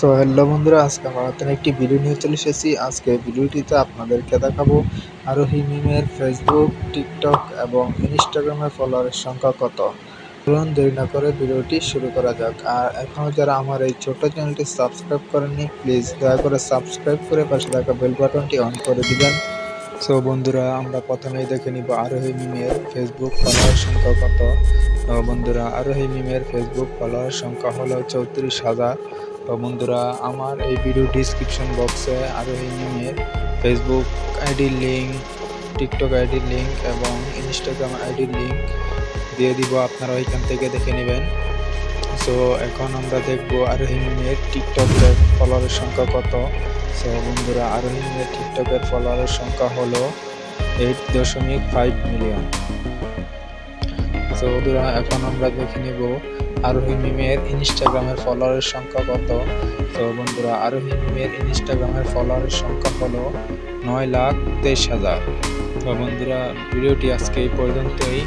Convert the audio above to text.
So hello বন্ধুরা, আজকে আমার নতুন একটি ভিডিও নিয়ে চলে এসেছি। আজকে ভিডিওটিতে আপনাদেরকে দেখাবো আরোহী মিমের ফেসবুক, টিকটক এবং ইনস্টাগ্রামের ফলোয়ারের সংখ্যা কত। চলুন দেরি না করে ভিডিওটি শুরু করা যাক। আর এখনও যারা আমার এই ছোট্ট চ্যানেলটি সাবস্ক্রাইব করেননি, প্লিজ দয়া করে সাবস্ক্রাইব করে পাশে থাকা বেল বাটনটি অন করে দিবেন। সো বন্ধুরা, আমরা প্রথমেই দেখে নিব আরোহী মিমের ফেসবুক ফলোয়ার সংখ্যা কত। তো বন্ধুরা, আরোহী মিমের ফেসবুক ফলোয়ার সংখ্যা হলো 34,000। তো বন্ধুরা, আমার এই ভিডিও ডিসক্রিপশন বক্সে আরোহী মিমের ফেসবুক আইডির লিঙ্ক, টিকটক আইডির লিঙ্ক এবং ইনস্টাগ্রাম আইডির লিঙ্ক দিয়ে দিব, আপনারা ওইখান থেকে দেখে নেবেন। সো এখন আমরা দেখব আরোহী মিমের টিকটকের ফলোয়ারের সংখ্যা কত। সো বন্ধুরা, আরোহী মিমের টিকটকের ফলোয়ারের সংখ্যা হলো 8.5 মিলিয়ন। সো বন্ধুরা, এখন আমরা দেখে নিব আরোহী মিমের ইনস্টাগ্রামের ফলোয়ারের সংখ্যা কত। তো বন্ধুরা, আরোহী মিমের ইনস্টাগ্রামের ফলোয়ারের সংখ্যা হলো 9,23,000। তো বন্ধুরা, ভিডিওটি আজকে এই পর্যন্তই।